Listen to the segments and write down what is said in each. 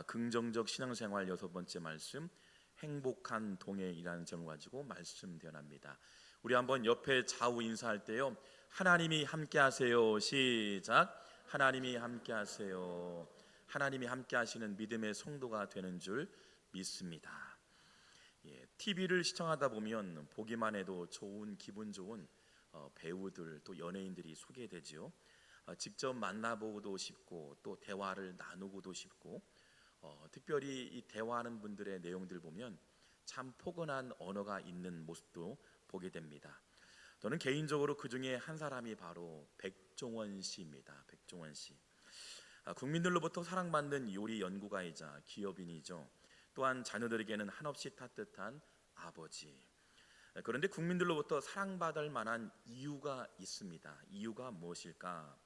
긍정적 신앙생활 6번째 말씀, 행복한 동행이라는 제목을 가지고 말씀 대언합니다. 우리 한번 옆에 좌우 인사할 때요, 하나님이 함께 하세요. 시작. 하나님이 함께 하세요. 하나님이 함께 하시는 믿음의 성도가 되는 줄 믿습니다. TV를 시청하다 보면 보기만 해도 좋은, 기분 좋은 배우들, 또 연예인들이 소개되지요. 직접 만나보고도 싶고 또 대화를 나누고도 싶고, 특별히 이 대화하는 분들의 내용들 보면 참 포근한 언어가 있는 모습도 보게 됩니다. 저는 개인적으로 그 중에 한 사람이 바로 백종원 씨입니다. 백종원 씨. 국민들로부터 사랑받는 요리 연구가이자 기업인이죠. 또한 자녀들에게는 한없이 따뜻한 아버지. 그런데 국민들로부터 사랑받을 만한 이유가 있습니다. 이유가 무엇일까?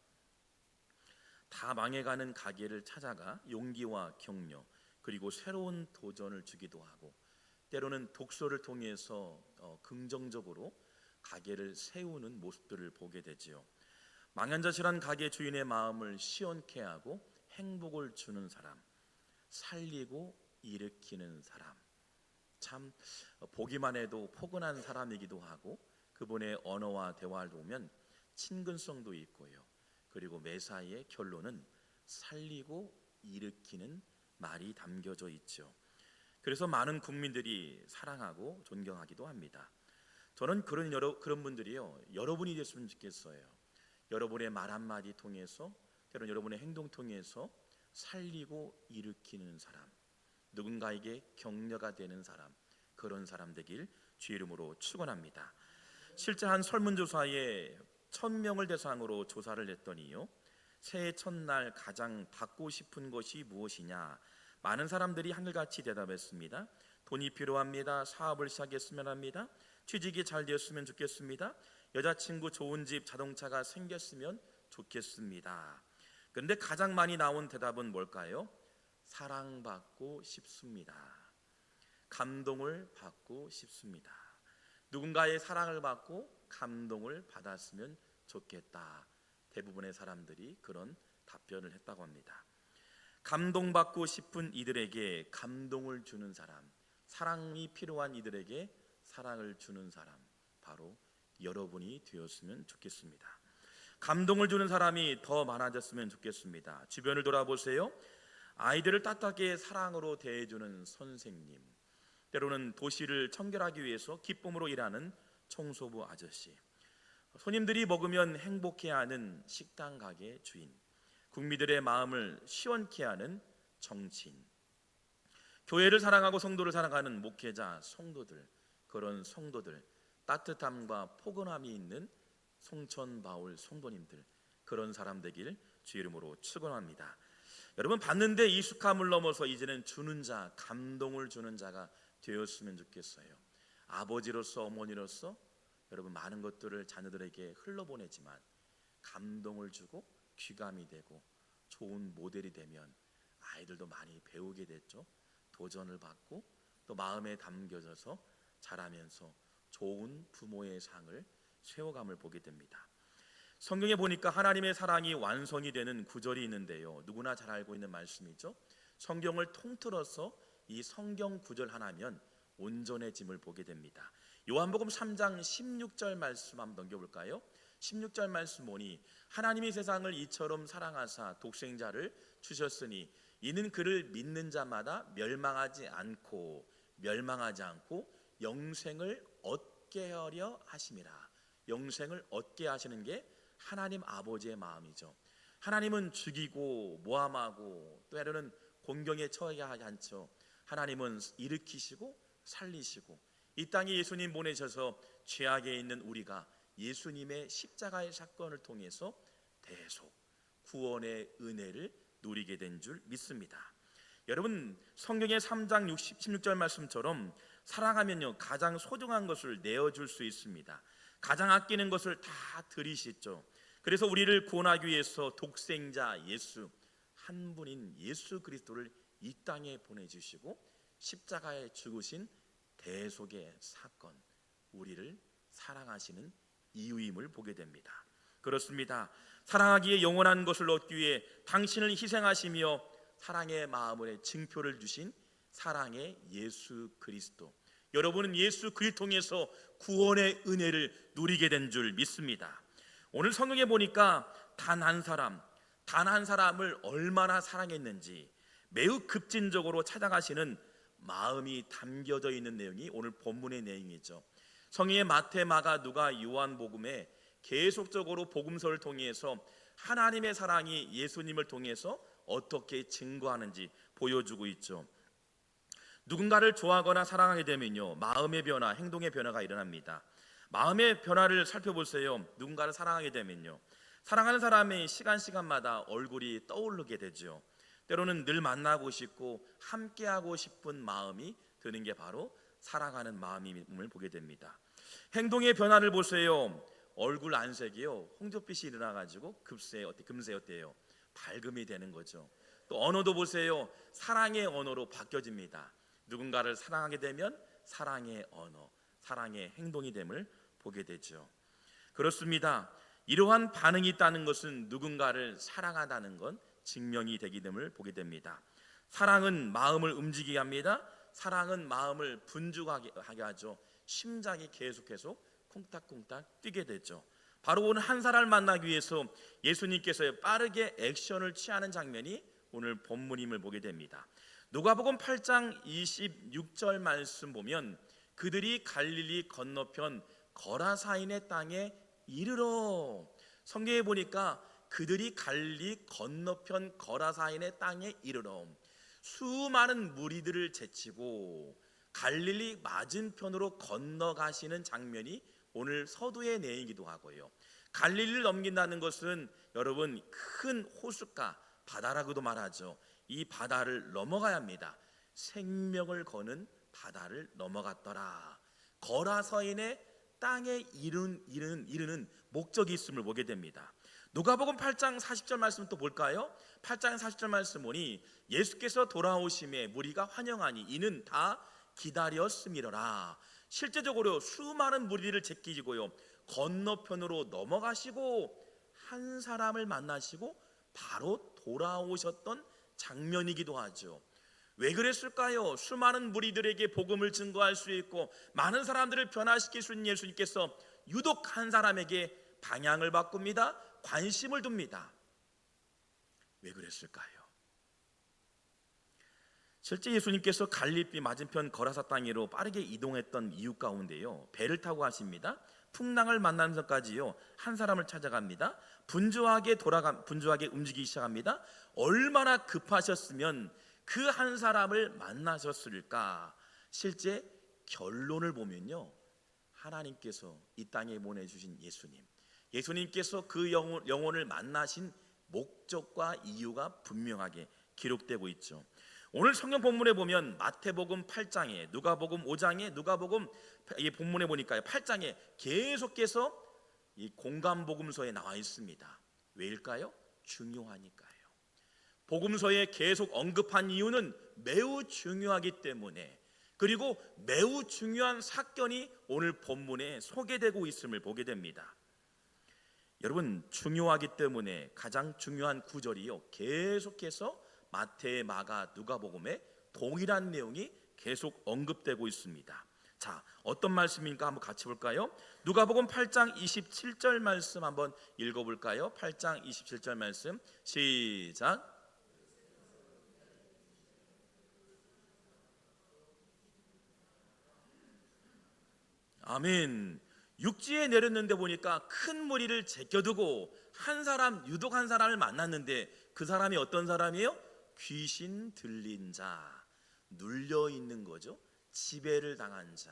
다 망해가는 가게를 찾아가 용기와 격려, 그리고 새로운 도전을 주기도 하고, 때로는 독서를 통해서 긍정적으로 가게를 세우는 모습들을 보게 되지요. 망연자실한 가게 주인의 마음을 시원케 하고 행복을 주는 사람, 살리고 일으키는 사람, 참 보기만 해도 포근한 사람이기도 하고, 그분의 언어와 대화를 보면 친근성도 있고요. 그리고 매사에 결론은 살리고 일으키는 말이 담겨져 있죠. 그래서 많은 국민들이 사랑하고 존경하기도 합니다. 저는 그런 분들이요, 여러분이 됐으면 좋겠어요. 여러분의 말 한마디 통해서, 때로는 여러분의 행동 통해서 살리고 일으키는 사람, 누군가에게 격려가 되는 사람, 그런 사람 되길 주의 이름으로 축원합니다. 실제 한 설문조사에 1000명을 대상으로 조사를 했더니요, 새해 첫날 가장 받고 싶은 것이 무엇이냐, 많은 사람들이 한결같이 대답했습니다. 돈이 필요합니다. 사업을 시작했으면 합니다. 취직이 잘 되었으면 좋겠습니다. 여자친구 좋은 집, 자동차가 생겼으면 좋겠습니다. 그런데 가장 많이 나온 대답은 뭘까요? 사랑받고 싶습니다. 감동을 받고 싶습니다. 누군가의 사랑을 받고 감동을 받았으면 좋겠다. 대부분의 사람들이 그런 답변을 했다고 합니다. 감동받고 싶은 이들에게 감동을 주는 사람, 사랑이 필요한 이들에게 사랑을 주는 사람, 바로 여러분이 되었으면 좋겠습니다. 감동을 주는 사람이 더 많아졌으면 좋겠습니다. 주변을 돌아보세요. 아이들을 따뜻하게 사랑으로 대해주는 선생님, 때로는 도시를 청결하기 위해서 기쁨으로 일하는 청소부 아저씨, 손님들이 먹으면 행복해하는 식당 가게 주인, 국민들의 마음을 시원케 하는 정치인, 교회를 사랑하고 성도를 사랑하는 목회자, 성도들, 그런 성도들, 따뜻함과 포근함이 있는 송천바울 성도님들, 그런 사람 되길 주의 이름으로 축원합니다. 여러분, 받는데 익숙함을 넘어서 이제는 주는 자, 감동을 주는 자가 되었으면 좋겠어요. 아버지로서, 어머니로서 여러분 많은 것들을 자녀들에게 흘러보내지만 감동을 주고 귀감이 되고 좋은 모델이 되면 아이들도 많이 배우게 됐죠. 도전을 받고 또 마음에 담겨져서 자라면서 좋은 부모의 상을 세워감을 보게 됩니다. 성경에 보니까 하나님의 사랑이 완성이 되는 구절이 있는데요, 누구나 잘 알고 있는 말씀이죠. 성경을 통틀어서 이 성경 구절 하나면 온전해짐을 보게 됩니다. 요한복음 3장 16절 말씀 한번 넘겨볼까요? 16절 말씀 보니, 하나님이 세상을 이처럼 사랑하사 독생자를 주셨으니 이는 그를 믿는 자마다 멸망하지 않고 영생을 얻게 하려 하심이라. 영생을 얻게 하시는 게 하나님 아버지의 마음이죠. 하나님은 죽이고 모함하고 또 때로는 공경에 처하게 하지 않죠. 하나님은 일으키시고 살리시고, 이 땅에 예수님 보내셔서 죄악에 있는 우리가 예수님의 십자가의 사건을 통해서 대속 구원의 은혜를 누리게 된 줄 믿습니다. 여러분, 성경의 3장 16절 말씀처럼 사랑하면요, 가장 소중한 것을 내어줄 수 있습니다. 가장 아끼는 것을 다 드리시죠. 그래서 우리를 구원하기 위해서 독생자 예수, 한 분인 예수 그리스도를 이 땅에 보내주시고 십자가에 죽으신 대속의 사건, 우리를 사랑하시는 이유임을 보게 됩니다. 그렇습니다. 사랑하기에 영원한 것을 얻기 위해 당신을 희생하시며 사랑의 마음의 증표를 주신 사랑의 예수 그리스도, 여러분은 예수 그리스도를 통해서 구원의 은혜를 누리게 된 줄 믿습니다. 오늘 성경에 보니까 단 한 사람을 얼마나 사랑했는지 매우 급진적으로 찾아가시는 마음이 담겨져 있는 내용이 오늘 본문의 내용이죠. 성경의 마태, 마가, 누가, 요한복음에 계속적으로 복음서를 통해서 하나님의 사랑이 예수님을 통해서 어떻게 증거하는지 보여주고 있죠. 누군가를 좋아하거나 사랑하게 되면요, 마음의 변화, 행동의 변화가 일어납니다. 마음의 변화를 살펴보세요. 누군가를 사랑하게 되면요, 사랑하는 사람의 시간마다 얼굴이 떠오르게 되죠. 때로는 늘 만나고 싶고 함께하고 싶은 마음이 드는 게 바로 사랑하는 마음임을 보게 됩니다. 행동의 변화를 보세요. 얼굴 안색이요, 홍조빛이 일어나가지고 금세 어때요? 밝음이 되는 거죠. 또 언어도 보세요. 사랑의 언어로 바뀌어집니다. 누군가를 사랑하게 되면 사랑의 언어, 사랑의 행동이 됨을 보게 되죠. 그렇습니다. 이러한 반응이 있다는 것은 누군가를 사랑하다는 건 증명이 되기 됨을 보게 됩니다. 사랑은 마음을 움직이게 합니다. 사랑은 마음을 분주하게 하죠. 심장이 계속해서 콩닥콩닥 뛰게 되죠. 바로 오늘 한 사람을 만나기 위해서 예수님께서 빠르게 액션을 취하는 장면이 오늘 본문임을 보게 됩니다. 누가복음 8장 26절 말씀 보면 그들이 갈릴리 건너편 거라사인의 땅에 이르러, 성경에 보니까 그들이 갈릴리 건너편 거라사인의 땅에 이르러 수많은 무리들을 제치고 갈릴리 맞은편으로 건너가시는 장면이 오늘 서두의 내용이기도 하고요. 갈릴리를 넘긴다는 것은 여러분 큰 호숫가, 바다라고도 말하죠. 이 바다를 넘어가야 합니다. 생명을 거는 바다를 넘어갔더라. 거라서인의 땅에 이르는 목적이 있음을 보게 됩니다. 누가복음 8장 40절 말씀 또 볼까요? 8장 40절 말씀 보니 예수께서 돌아오심에 무리가 환영하니 이는 다 기다렸음이로라. 실제적으로 수많은 무리를 제끼고요, 건너편으로 넘어가시고 한 사람을 만나시고 바로 돌아오셨던 장면이기도 하죠. 왜 그랬을까요? 수많은 무리들에게 복음을 증거할 수 있고 많은 사람들을 변화시킬 수 있는 예수님께서 유독 한 사람에게 방향을 바꿉니다. 관심을 둡니다. 왜 그랬을까요? 실제 예수님께서 갈릴리 맞은편 거라사 땅으로 빠르게 이동했던 이유 가운데요, 배를 타고 가십니다. 풍랑을 만나면서까지요 한 사람을 찾아갑니다. 분주하게 움직이기 시작합니다. 얼마나 급하셨으면 그 한 사람을 만나셨을까? 실제 결론을 보면요, 하나님께서 이 땅에 보내주신 예수님께서 그 영혼을 만나신 목적과 이유가 분명하게 기록되고 있죠. 오늘 성경 본문에 보면 마태복음 8장에, 누가복음 5장에, 누가복음 이 본문에 보니까요 8장에 계속해서 이 공감복음서에 나와 있습니다. 왜일까요? 중요하니까요. 복음서에 계속 언급한 이유는 매우 중요하기 때문에, 그리고 매우 중요한 사건이 오늘 본문에 소개되고 있음을 보게 됩니다. 여러분, 중요하기 때문에 가장 중요한 구절이요 계속해서 마태, 마가, 누가복음에 동일한 내용이 계속 언급되고 있습니다. 자, 어떤 말씀인가 한번 같이 볼까요? 누가복음 8장 27절 말씀 한번 읽어볼까요? 8장 27절 말씀 시작. 아멘. 육지에 내렸는데 보니까 큰 무리를 제껴두고 유독 한 사람을 만났는데 그 사람이 어떤 사람이에요? 귀신 들린 자, 눌려 있는 거죠. 지배를 당한 자,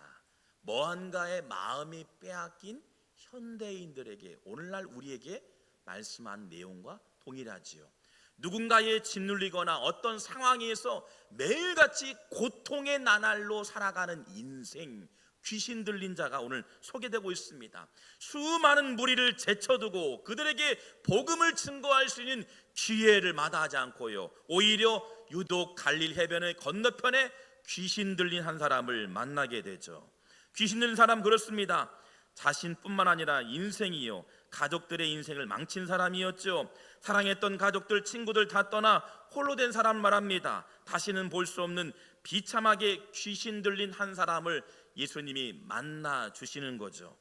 무언가의 마음이 빼앗긴 현대인들에게, 오늘날 우리에게 말씀한 내용과 동일하지요. 누군가에 짓눌리거나 어떤 상황에서 매일같이 고통의 나날로 살아가는 인생, 귀신 들린 자가 오늘 소개되고 있습니다. 수많은 무리를 제쳐두고 그들에게 복음을 증거할 수 있는 기회를 마다하지 않고요, 오히려 유독 갈릴 해변의 건너편에 귀신 들린 한 사람을 만나게 되죠. 귀신 들린 사람 그렇습니다. 자신뿐만 아니라 인생이요 가족들의 인생을 망친 사람이었죠. 사랑했던 가족들, 친구들 다 떠나 홀로 된 사람 말합니다. 다시는 볼 수 없는 비참하게 귀신 들린 한 사람을 예수님이 만나 주시는 거죠.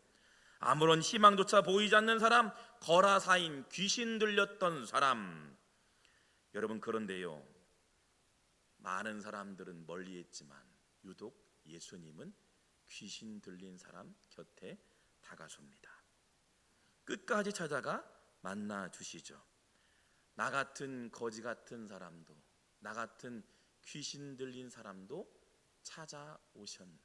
아무런 희망조차 보이지 않는 사람, 거라사인 귀신 들렸던 사람. 여러분, 그런데요, 많은 사람들은 멀리 있지만 유독 예수님은 귀신 들린 사람 곁에 다가섭니다. 끝까지 찾아가 만나 주시죠. 나 같은 거지 같은 사람도, 나 같은 귀신 들린 사람도 찾아오셨네.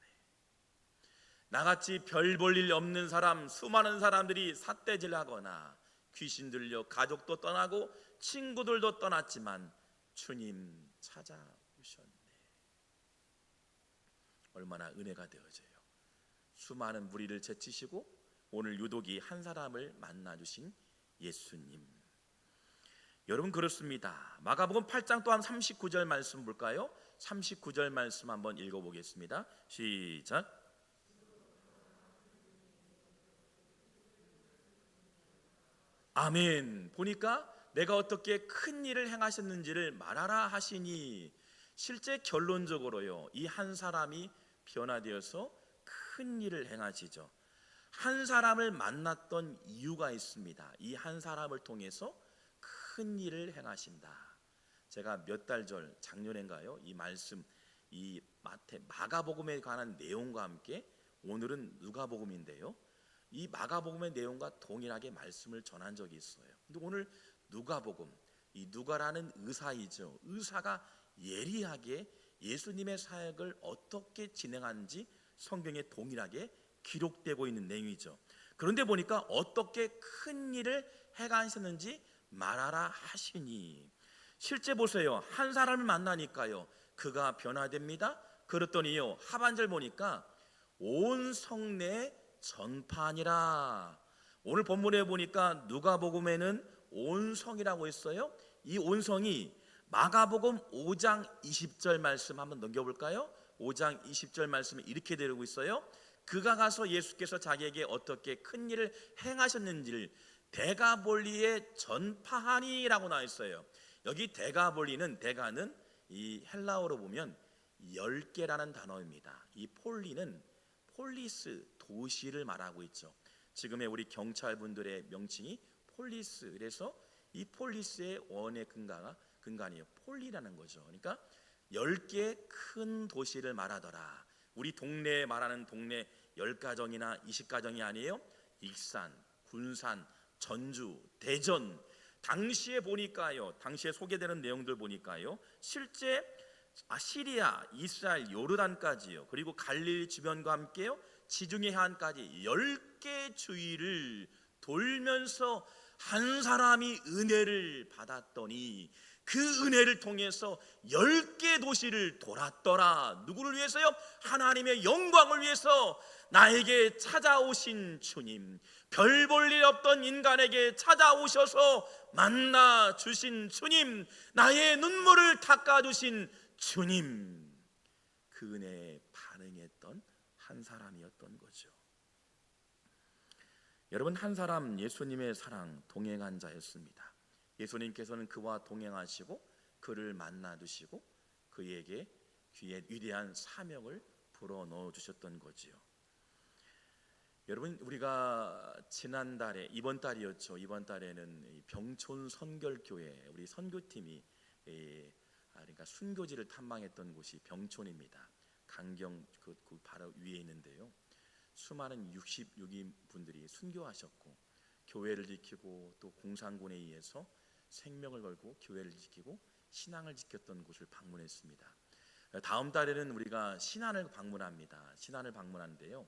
나같이 별 볼 일 없는 사람, 수많은 사람들이 삿대질하거나 귀신 들려 가족도 떠나고 친구들도 떠났지만 주님 찾아오셨네. 얼마나 은혜가 되어져요. 수많은 무리를 제치시고 오늘 유독이 한 사람을 만나주신 예수님. 여러분, 그렇습니다. 마가복음 8장 또한 39절 말씀 볼까요? 39절 말씀 한번 읽어보겠습니다. 시작. 아멘. 보니까 내가 어떻게 큰 일을 행하셨는지를 말하라 하시니, 실제 결론적으로요, 이 한 사람이 변화되어서 큰 일을 행하시죠. 한 사람을 만났던 이유가 있습니다. 이 한 사람을 통해서 큰 일을 행하신다. 제가 몇 달 전, 작년인가요, 이 말씀, 이 마가복음에 관한 내용과 함께, 오늘은 누가복음인데요, 이 마가복음의 내용과 동일하게 말씀을 전한 적이 있어요. 근데 오늘 누가복음, 이 누가라는 의사이죠. 의사가 예리하게 예수님의 사역을 어떻게 진행하는지 성경에 동일하게 기록되고 있는 내용이죠. 그런데 보니까 어떻게 큰 일을 행하셨는지 말하라 하시니, 실제 보세요. 한 사람을 만나니까요, 그가 변화됩니다. 그랬더니요, 하반절 보니까 온 성내에 전파하니라. 오늘 본문에 보니까 누가복음에는 온성이라고 했어요. 이 온성이 마가복음 5장 20절 말씀 한번 넘겨볼까요? 5장 20절 말씀이 이렇게 되고 있어요. 그가 가서 예수께서 자기에게 어떻게 큰 일을 행하셨는지를 데가볼리에 전파하니라고 나와 있어요. 여기 데가볼리는, 데가는 이 헬라어로 보면 10개라는 단어입니다. 이 폴리는 폴리스, 도시를 말하고 있죠. 지금의 우리 경찰분들의 명칭이 폴리스. 그래서 이 폴리스의 원의 근간이에요. 폴리라는 거죠. 그러니까 10개의 큰 도시를 말하더라. 우리 동네에 말하는 동네 10가정이나 20가정이 아니에요. 익산, 군산, 전주, 대전. 당시에 보니까요, 당시에 소개되는 내용들 보니까요, 실제 시리아, 이스라엘, 요르단까지요, 그리고 갈릴리 주변과 함께요, 지중해 해안까지 10개 주위를 돌면서 한 사람이 은혜를 받았더니 그 은혜를 통해서 10개 도시를 돌았더라. 누구를 위해서요? 하나님의 영광을 위해서. 나에게 찾아오신 주님, 별 볼 일 없던 인간에게 찾아오셔서 만나 주신 주님, 나의 눈물을 닦아주신 주님, 그 은혜에 반응했던 한 사람이었던 거죠. 여러분, 한 사람, 예수님의 사랑 동행한 자였습니다. 예수님께서는 그와 동행하시고 그를 만나 주시고 그에게 귀에 위대한 사명을 불어넣어 주셨던 거지요. 여러분, 우리가 지난달에, 이번 달이었죠. 이번 달에는 병촌 선결교회, 우리 선교팀이 그러니까 순교지를 탐방했던 곳이 병촌입니다. 강경 그 바로 위에 있는데요, 수많은 66인 분들이 순교하셨고 교회를 지키고 또 공산군에 의해서 생명을 걸고 교회를 지키고 신앙을 지켰던 곳을 방문했습니다. 다음 달에는 우리가 신안을 방문합니다. 신안을 방문하는데요,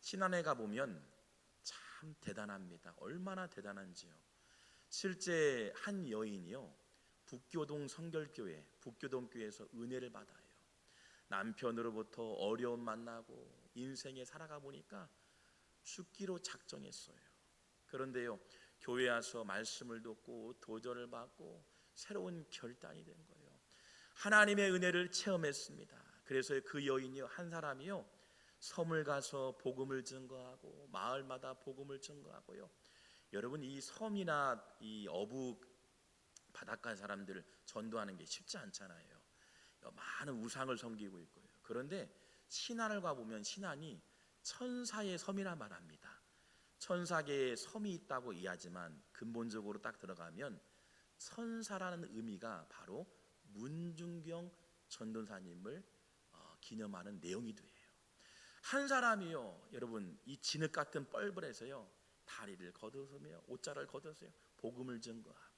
신안에 가보면 참 대단합니다. 얼마나 대단한지요. 실제 한 여인이요, 북교동 성결교회, 북교동교회에서 은혜를 받아요. 남편으로부터 어려움 만나고 인생에 살아가 보니까 죽기로 작정했어요. 그런데요, 교회 와서 말씀을 듣고 도전을 받고 새로운 결단이 된 거예요. 하나님의 은혜를 체험했습니다. 그래서 그 여인이요, 한 사람이요, 섬을 가서 복음을 증거하고 마을마다 복음을 증거하고요, 여러분, 이 섬이나 이 어부 바닷가 사람들을 전도하는 게 쉽지 않잖아요. 많은 우상을 섬기고 있고요. 그런데 신안을 가보면 신안이 천사의 섬이라 말합니다. 천사계의 섬이 있다고 이해하지만 근본적으로 딱 들어가면 천사라는 의미가 바로 문중경 전도사님을 기념하는 내용이 돼요. 한 사람이요, 여러분, 이 진흙 같은 뻘벌에서요 다리를 걷어서며 옷자를 걷어서요 복음을 증거하고,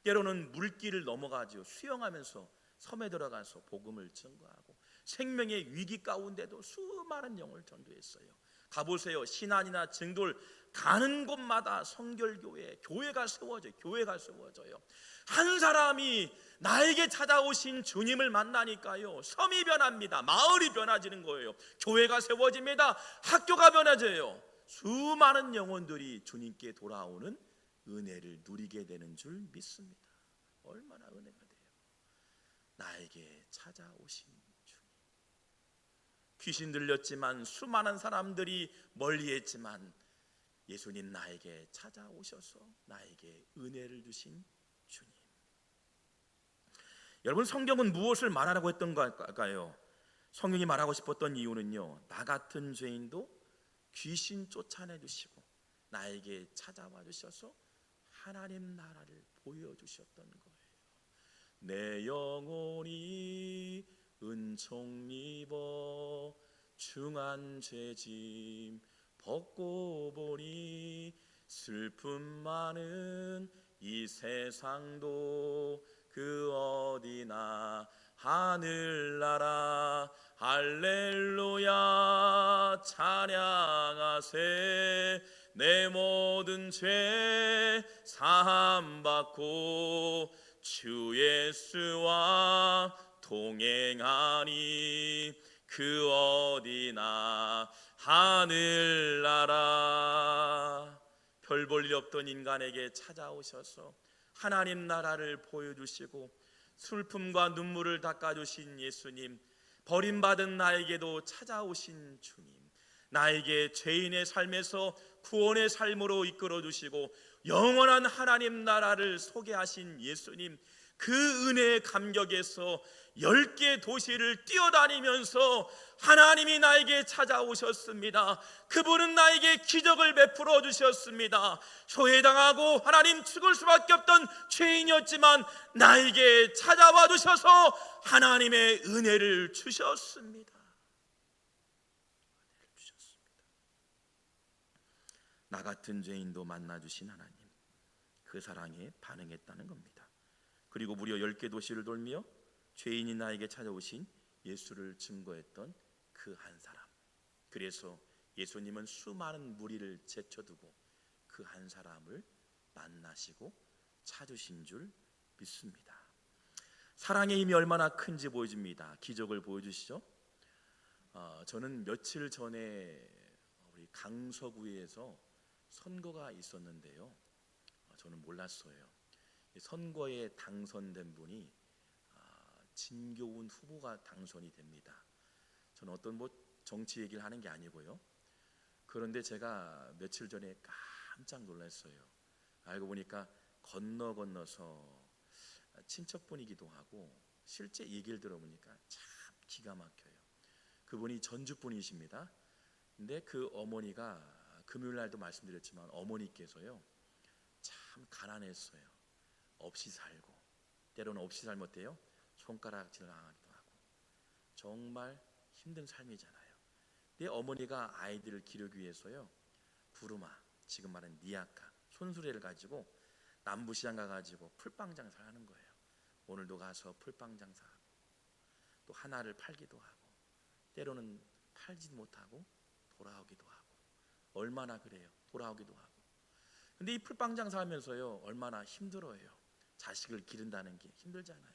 때로는 물길을 넘어가지요 수영하면서 섬에 들어가서 복음을 증거하고, 생명의 위기 가운데도 수많은 영을 전도했어요. 가보세요. 신안이나 증돌 가는 곳마다 성결교회, 교회가 세워져요. 한 사람이 나에게 찾아오신 주님을 만나니까요 섬이 변합니다. 마을이 변화지는 거예요. 교회가 세워집니다. 학교가 변화져요. 수많은 영혼들이 주님께 돌아오는 은혜를 누리게 되는 줄 믿습니다. 얼마나 은혜가 돼요. 나에게 찾아오신 주님. 귀신 들렸지만 수많은 사람들이 멀리했지만 예수님 나에게 찾아오셔서 나에게 은혜를 주신 주님. 여러분, 성경은 무엇을 말하라고 했던 걸까요? 성경이 말하고 싶었던 이유는요, 나 같은 죄인도 귀신 쫓아내 주시고 나에게 찾아와 주셔서 하나님 나라를 보여주셨던 거예요. 내 영혼이 은총 입어 중한 죄짐 벗고 보니 슬픔 많은 이 세상도 그 어디나 하늘나라 할렐루야 찬양하세. 내 모든 죄 사함받고 주 예수와 동행하니 그 어디나 하늘나라. 별 볼 일 없던 인간에게 찾아오셔서 하나님 나라를 보여주시고 슬픔과 눈물을 닦아주신 예수님, 버림받은 나에게도 찾아오신 주님, 나에게 죄인의 삶에서 구원의 삶으로 이끌어주시고 영원한 하나님 나라를 소개하신 예수님, 그 은혜의 감격에서 10개 도시를 뛰어다니면서 하나님이 나에게 찾아오셨습니다. 그분은 나에게 기적을 베풀어 주셨습니다. 소외당하고 하나님 죽을 수밖에 없던 죄인이었지만 나에게 찾아와 주셔서 하나님의 은혜를 주셨습니다. 나 같은 죄인도 만나주신 하나님, 그 사랑에 반응했다는 겁니다. 그리고 무려 10개 도시를 돌며 죄인이 나에게 찾아오신 예수를 증거했던 그 한 사람. 그래서 예수님은 수많은 무리를 제쳐두고 그 한 사람을 만나시고 찾으신 줄 믿습니다. 사랑의 힘이 얼마나 큰지 보여줍니다. 기적을 보여주시죠. 저는 며칠 전에 우리 강서구에서 선거가 있었는데요, 저는 몰랐어요. 선거에 당선된 분이 진교훈 후보가 당선이 됩니다. 저는 어떤 정치 얘기를 하는 게 아니고요. 그런데 제가 며칠 전에 깜짝 놀랐어요. 알고 보니까 건너서 친척분이기도 하고 실제 얘기를 들어보니까 참 기가 막혀요. 그분이 전주분이십니다. 근데 그 어머니가 금요일 날도 말씀드렸지만 어머니께서요 참 가난했어요. 없이 살고, 때로는 없이 살면 어때요? 손가락질 당하기도 하고 정말 힘든 삶이잖아요. 내 어머니가 아이들을 기르기 위해서요 부르마, 지금 말하는 니아카, 손수레를 가지고 남부시장 가가지고 풀빵 장사를 하는 거예요. 오늘도 가서 풀빵 장사하고 또 하나를 팔기도 하고 때로는 팔지도 못하고 돌아오기도 하고, 얼마나 그래요. 돌아오기도 하고. 근데 이 풀빵 장사하면서요 얼마나 힘들어요. 자식을 기른다는 게 힘들잖아요.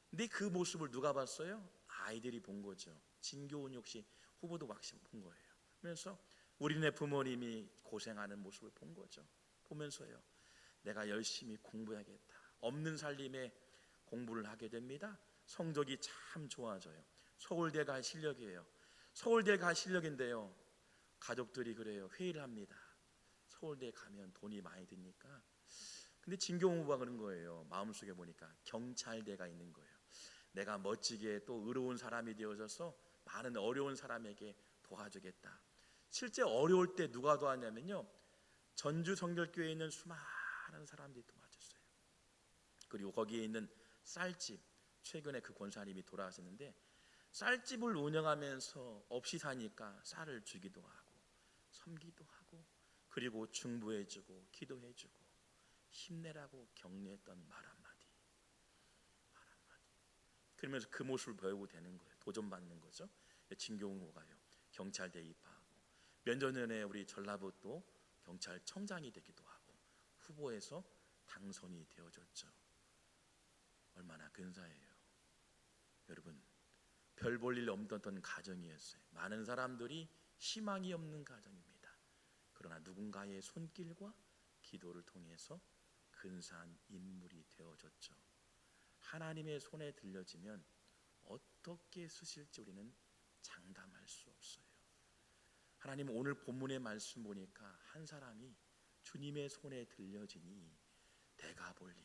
근데 그 모습을 누가 봤어요? 아이들이 본 거죠. 진교훈 역시 후보도 막상 본 거예요. 그래서 우리네 부모님이 고생하는 모습을 본 거죠. 보면서요 내가 열심히 공부해야겠다. 없는 살림에 공부를 하게 됩니다. 성적이 참 좋아져요. 서울대 갈 실력이에요. 서울대 갈 실력인데요 가족들이 그래요. 회의를 합니다. 서울대 가면 돈이 많이 드니까. 근데 진경호가 그런 거예요. 마음속에 보니까 경찰대가 있는 거예요. 내가 멋지게 또 의로운 사람이 되어져서 많은 어려운 사람에게 도와주겠다. 실제 어려울 때 누가 도왔냐면요, 전주 성결교회에 있는 수많은 사람들이 도와줬어요. 그리고 거기에 있는 쌀집, 최근에 그 권사님이 돌아가셨는데 쌀집을 운영하면서 없이 사니까 쌀을 주기도 하고 섬기도 하고, 그리고 중보해주고 기도해주고 힘내라고 격려했던 말 한마디. 그러면서 그 모습을 배우고 되는 거예요. 도전받는 거죠. 진경호가요, 경찰대에 입학하고 몇 년 전에 우리 전라북도 경찰청장이 되기도 하고 후보에서 당선이 되어졌죠. 얼마나 근사해요. 여러분, 별 볼 일 없던 가정이었어요. 많은 사람들이 희망이 없는 가정입니다. 그러나 누군가의 손길과 기도를 통해서 근사한 인물이 되어졌죠. 하나님의 손에 들려지면 어떻게 쓰실지 우리는 장담할 수 없어요. 하나님 오늘 본문의 말씀 보니까 한 사람이 주님의 손에 들려지니 대가볼리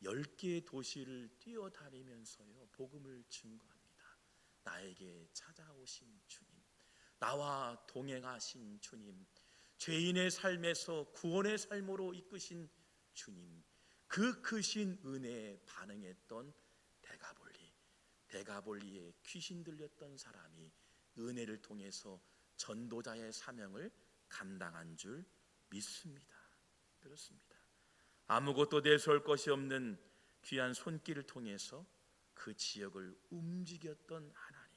10개의 도시를 뛰어다니면서요 복음을 증거합니다. 나에게 찾아오신 주님, 나와 동행하신 주님, 죄인의 삶에서 구원의 삶으로 이끄신 주님, 그 크신 은혜에 반응했던 대가볼리에 귀신 들렸던 사람이 은혜를 통해서 전도자의 사명을 감당한 줄 믿습니다. 그렇습니다. 아무것도 내세울 것이 없는 귀한 손길을 통해서 그 지역을 움직였던 하나님.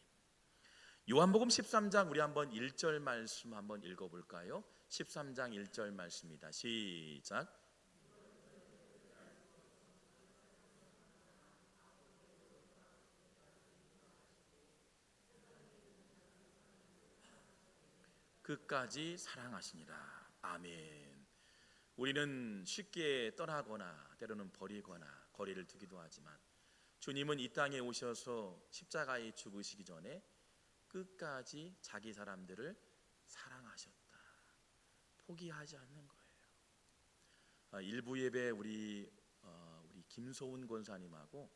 요한복음 13장 우리 한번 1절 말씀 한번 읽어볼까요? 13장 1절 말씀입니다. 시작. 끝까지 사랑하시니라. 아멘. 우리는 쉽게 떠나거나 때로는 버리거나 거리를 두기도 하지만 주님은 이 땅에 오셔서 십자가에 죽으시기 전에 끝까지 자기 사람들을 사랑하셨다. 포기하지 않는 거예요. 일부 예배 우리 김소훈 권사님하고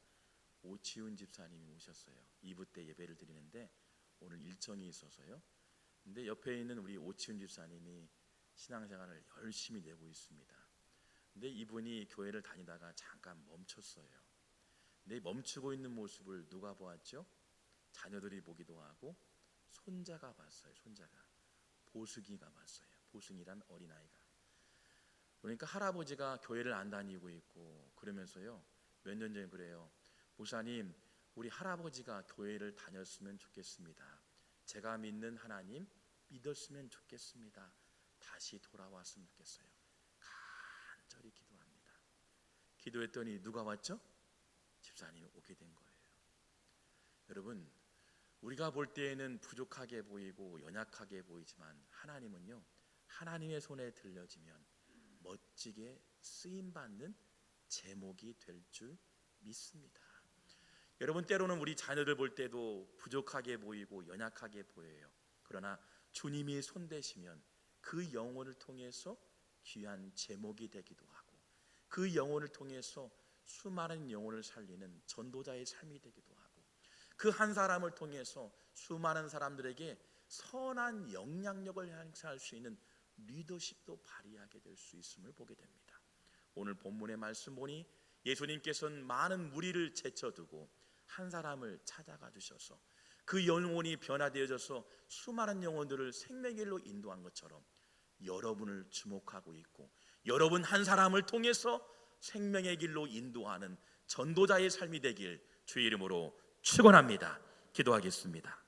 오치훈 집사님이 오셨어요. 2부 때 예배를 드리는데 오늘 일정이 있어서요. 근데 옆에 있는 우리 오치훈 집사님이 신앙생활을 열심히 내고 있습니다. 근데 이분이 교회를 다니다가 잠깐 멈췄어요. 근데 멈추고 있는 모습을 누가 보았죠? 자녀들이 보기도 하고 손자가 봤어요. 손자가 보승이가 봤어요. 보승이란 어린아이가. 그러니까 할아버지가 교회를 안 다니고 있고 그러면서요 몇 년 전에 그래요. 목사님, 우리 할아버지가 교회를 다녔으면 좋겠습니다. 제가 믿는 하나님 믿었으면 좋겠습니다. 다시 돌아왔으면 좋겠어요. 간절히 기도합니다. 기도했더니 누가 왔죠? 집사님이 오게 된 거예요. 여러분, 우리가 볼 때에는 부족하게 보이고 연약하게 보이지만 하나님은요, 하나님의 손에 들려지면 멋지게 쓰임받는 제목이 될 줄 믿습니다. 여러분, 때로는 우리 자녀들 볼 때도 부족하게 보이고 연약하게 보여요. 그러나 주님이 손대시면 그 영혼을 통해서 귀한 제목이 되기도 하고 그 영혼을 통해서 수많은 영혼을 살리는 전도자의 삶이 되기도 하고 그 한 사람을 통해서 수많은 사람들에게 선한 영향력을 행사할 수 있는 리더십도 발휘하게 될 수 있음을 보게 됩니다. 오늘 본문의 말씀 보니 예수님께서는 많은 무리를 제쳐두고 한 사람을 찾아가 주셔서 그 영혼이 변화되어져서 수많은 영혼들을 생명의 길로 인도한 것처럼 여러분을 주목하고 있고 여러분 한 사람을 통해서 생명의 길로 인도하는 전도자의 삶이 되길 주의 이름으로 축원합니다. 기도하겠습니다.